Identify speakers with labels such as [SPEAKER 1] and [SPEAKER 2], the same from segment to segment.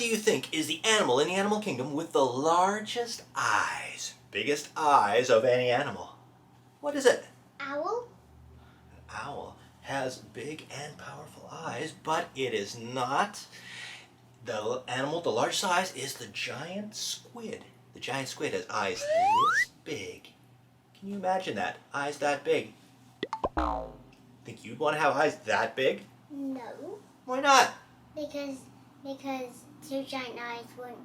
[SPEAKER 1] you think is the animal in the animal kingdom with the largest eyes? Biggest eyes of any animal. What is it?
[SPEAKER 2] Owl?
[SPEAKER 1] An owl has big and powerful eyes, but it is not. The animal, the largest size, is the giant squid. The giant squid has eyes this big. Can you imagine that? Eyes that big. Think you'd want to have eyes that big?
[SPEAKER 2] No.
[SPEAKER 1] Why not?
[SPEAKER 2] Because two giant eyes wouldn't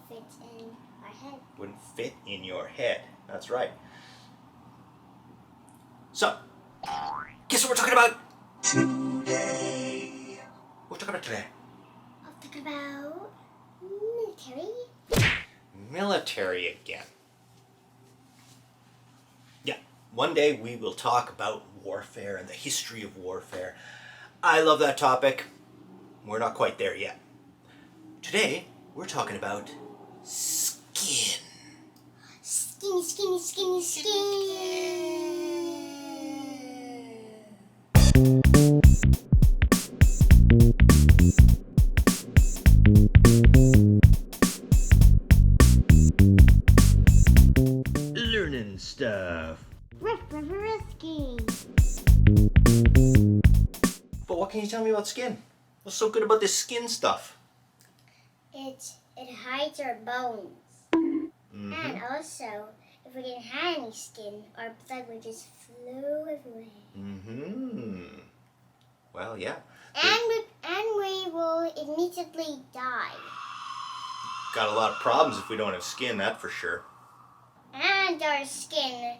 [SPEAKER 2] fit in our head.
[SPEAKER 1] Wouldn't fit in your head. That's right. So, guess what we're talking about today? What we're talking about today?
[SPEAKER 2] I'll talk about military.
[SPEAKER 1] Military again. Yeah, one day we will talk about warfare and the history of warfare. I love that topic. We're not quite there yet. Today, we're talking about skin.
[SPEAKER 2] Skinny, skinny, skinny, skin.
[SPEAKER 1] Learning stuff.
[SPEAKER 2] Skin.
[SPEAKER 1] But what can you tell me about skin? What's so good about this skin stuff?
[SPEAKER 2] It hides our bones.
[SPEAKER 1] Mm-hmm.
[SPEAKER 2] And also, if we didn't have any skin, our blood would just flow everywhere.
[SPEAKER 1] Mm-hmm. Well, yeah.
[SPEAKER 2] And we will immediately die.
[SPEAKER 1] Got a lot of problems if we don't have skin, that for sure.
[SPEAKER 2] And our skin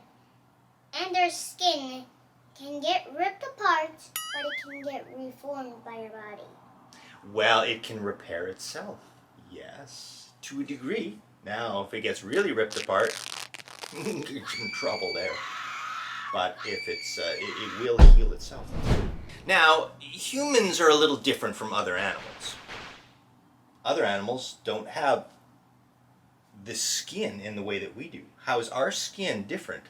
[SPEAKER 2] can get ripped apart, but it can get reformed by our body.
[SPEAKER 1] Well, it can repair itself. Yes, to a degree. Now, if it gets really ripped apart, you're in trouble there. But if it will heal itself. Now, humans are a little different from other animals. Other animals don't have the skin in the way that we do. How is our skin different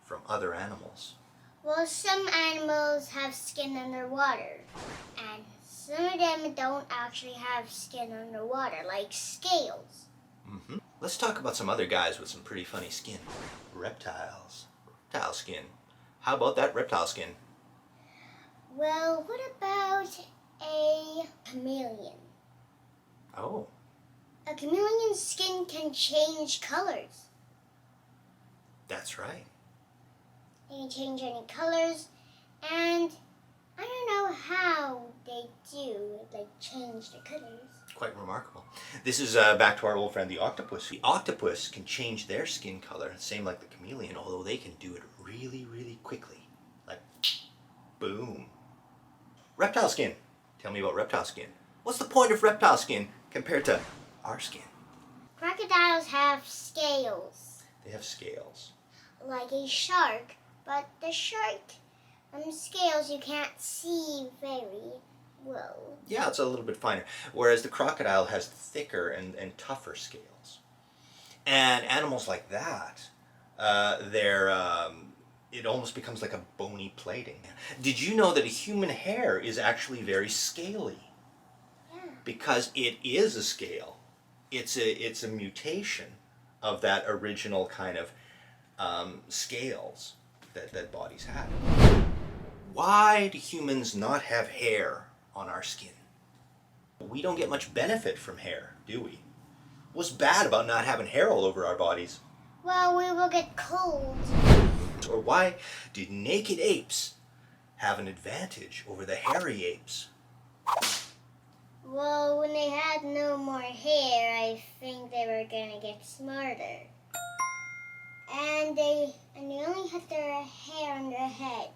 [SPEAKER 1] from other animals?
[SPEAKER 2] Well, some animals have skin underwater, and some of them don't actually have skin underwater, like scales.
[SPEAKER 1] Mm-hmm. Let's talk about some other guys with some pretty funny skin. Reptiles. Reptile skin. How about that reptile skin?
[SPEAKER 2] Well, what about a chameleon?
[SPEAKER 1] Oh.
[SPEAKER 2] A chameleon's skin can change colors.
[SPEAKER 1] That's right.
[SPEAKER 2] They can change any colors, and I don't know how they do, like, change the colors.
[SPEAKER 1] Quite remarkable. This is back to our old friend the octopus. The octopus can change their skin color, same like the chameleon, although they can do it really, really quickly. Like, boom. Reptile skin. Tell me about reptile skin. What's the point of reptile skin compared to our skin?
[SPEAKER 2] Crocodiles have scales,
[SPEAKER 1] They have scales.
[SPEAKER 2] like a shark, but the shark scales you can't see very well.
[SPEAKER 1] Yeah, it's a little bit finer. Whereas the crocodile has thicker and tougher scales. And animals like that, it almost becomes like a bony plating. Did you know that a human hair is actually very scaly?
[SPEAKER 2] Yeah.
[SPEAKER 1] Because it is a scale. It's a mutation of that original kind of scales that bodies have. Why do humans not have hair on our skin? We don't get much benefit from hair, do we? What's bad about not having hair all over our bodies?
[SPEAKER 2] Well, we will get cold.
[SPEAKER 1] Or why did naked apes have an advantage over the hairy apes?
[SPEAKER 2] Well, when they had no more hair, I think they were gonna get smarter. And they only had their hair on their heads.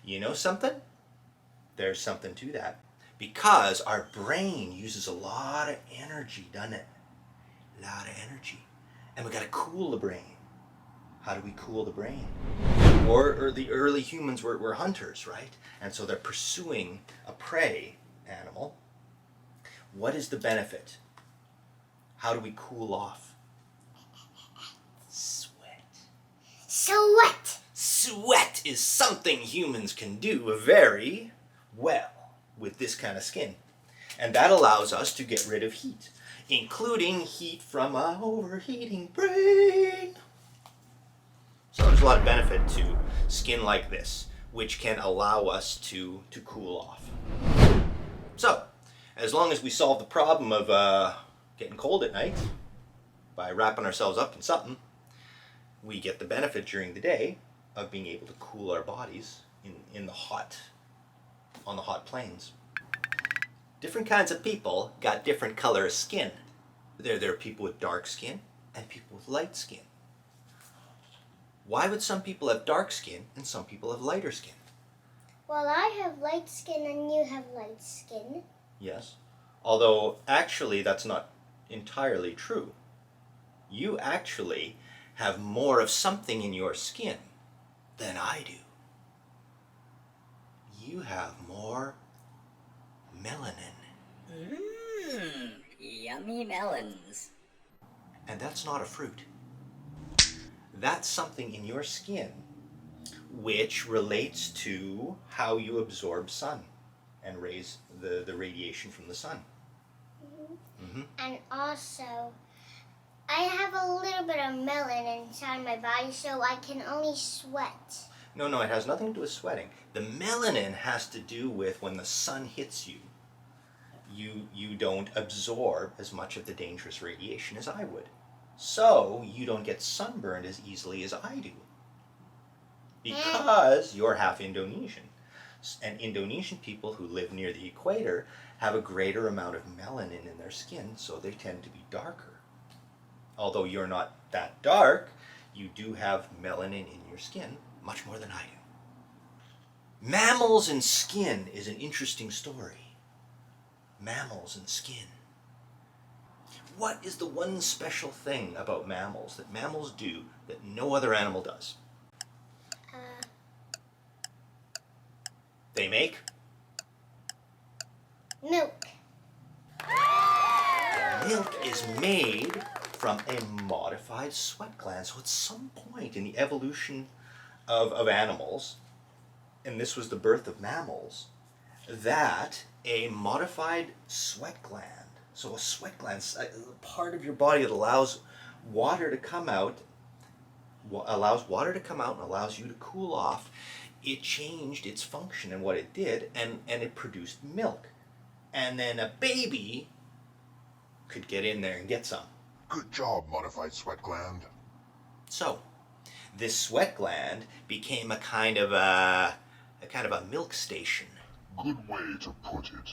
[SPEAKER 1] You know something? There's something to that. Because our brain uses a lot of energy, doesn't it? A lot of energy. And we gotta cool the brain. How do we cool the brain? Or the early humans were hunters, right? And so they're pursuing a prey animal. What is the benefit? How do we cool off? Sweat.
[SPEAKER 2] Sweat!
[SPEAKER 1] Sweat is something humans can do very well with this kind of skin. And that allows us to get rid of heat, including heat from our overheating brain. So there's a lot of benefit to skin like this, which can allow us to cool off. So, as long as we solve the problem of getting cold at night by wrapping ourselves up in something, we get the benefit during the day of being able to cool our bodies on the hot plains. Different kinds of people got different color of skin. There are people with dark skin and people with light skin. Why would some people have dark skin and some people have lighter skin?
[SPEAKER 2] Well, I have light skin and you have light skin.
[SPEAKER 1] Yes. Although, actually, that's not entirely true. You actually have more of something in your skin than I do. You have more melanin.
[SPEAKER 3] Yummy melons.
[SPEAKER 1] And that's not a fruit. That's something in your skin which relates to how you absorb sun and raise the radiation from the sun.
[SPEAKER 2] And also, I have a little bit of melanin inside my body, so I can only sweat.
[SPEAKER 1] No, it has nothing to do with sweating. The melanin has to do with when the sun hits you, you don't absorb as much of the dangerous radiation as I would. So you don't get sunburned as easily as I do. Because you're half Indonesian. And Indonesian people who live near the equator have a greater amount of melanin in their skin, so they tend to be darker. Although you're not that dark, you do have melanin in your skin, much more than I do. Mammals and skin is an interesting story. Mammals and skin. What is the one special thing about mammals that mammals do that no other animal does? They make
[SPEAKER 2] Milk.
[SPEAKER 1] milk is made from a modified sweat gland. So at some point in the evolution of animals, and this was the birth of mammals, that a modified sweat gland, so a sweat gland, a part of your body that allows water to come out, and allows you to cool off, it changed its function and what it did, and it produced milk. And then a baby could get in there and get some.
[SPEAKER 4] Good job, modified sweat gland.
[SPEAKER 1] So, this sweat gland became a kind of a milk station.
[SPEAKER 4] Good way to put it.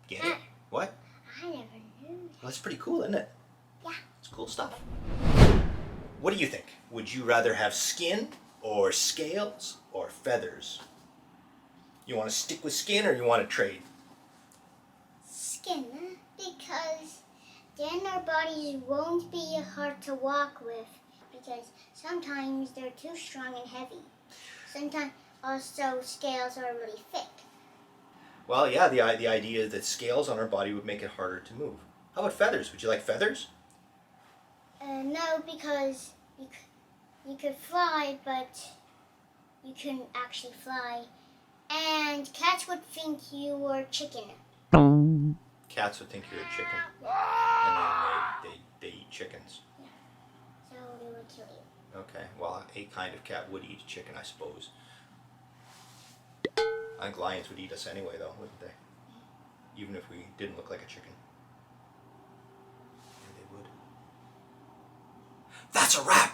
[SPEAKER 1] Get it? What?
[SPEAKER 2] I never knew.
[SPEAKER 1] Well, that's pretty cool, isn't it?
[SPEAKER 2] Yeah.
[SPEAKER 1] It's cool stuff. What do you think? Would you rather have skin or scales or feathers? You want to stick with skin or you want to trade?
[SPEAKER 2] Skin, because then our bodies won't be hard to walk with, because sometimes they're too strong and heavy. Sometimes also scales are really thick.
[SPEAKER 1] Well, yeah, the idea is that scales on our body would make it harder to move. How about feathers? Would you like feathers?
[SPEAKER 2] No, because you could fly, but you couldn't actually fly. And cats would think you were chicken.
[SPEAKER 1] Cats would think you're a chicken. And then they eat chickens.
[SPEAKER 2] Yeah. So they would kill you.
[SPEAKER 1] Okay, well, a kind of cat would eat chicken, I suppose. I think lions would eat us anyway, though, wouldn't they? Even if we didn't look like a chicken. Yeah, they would. That's a wrap!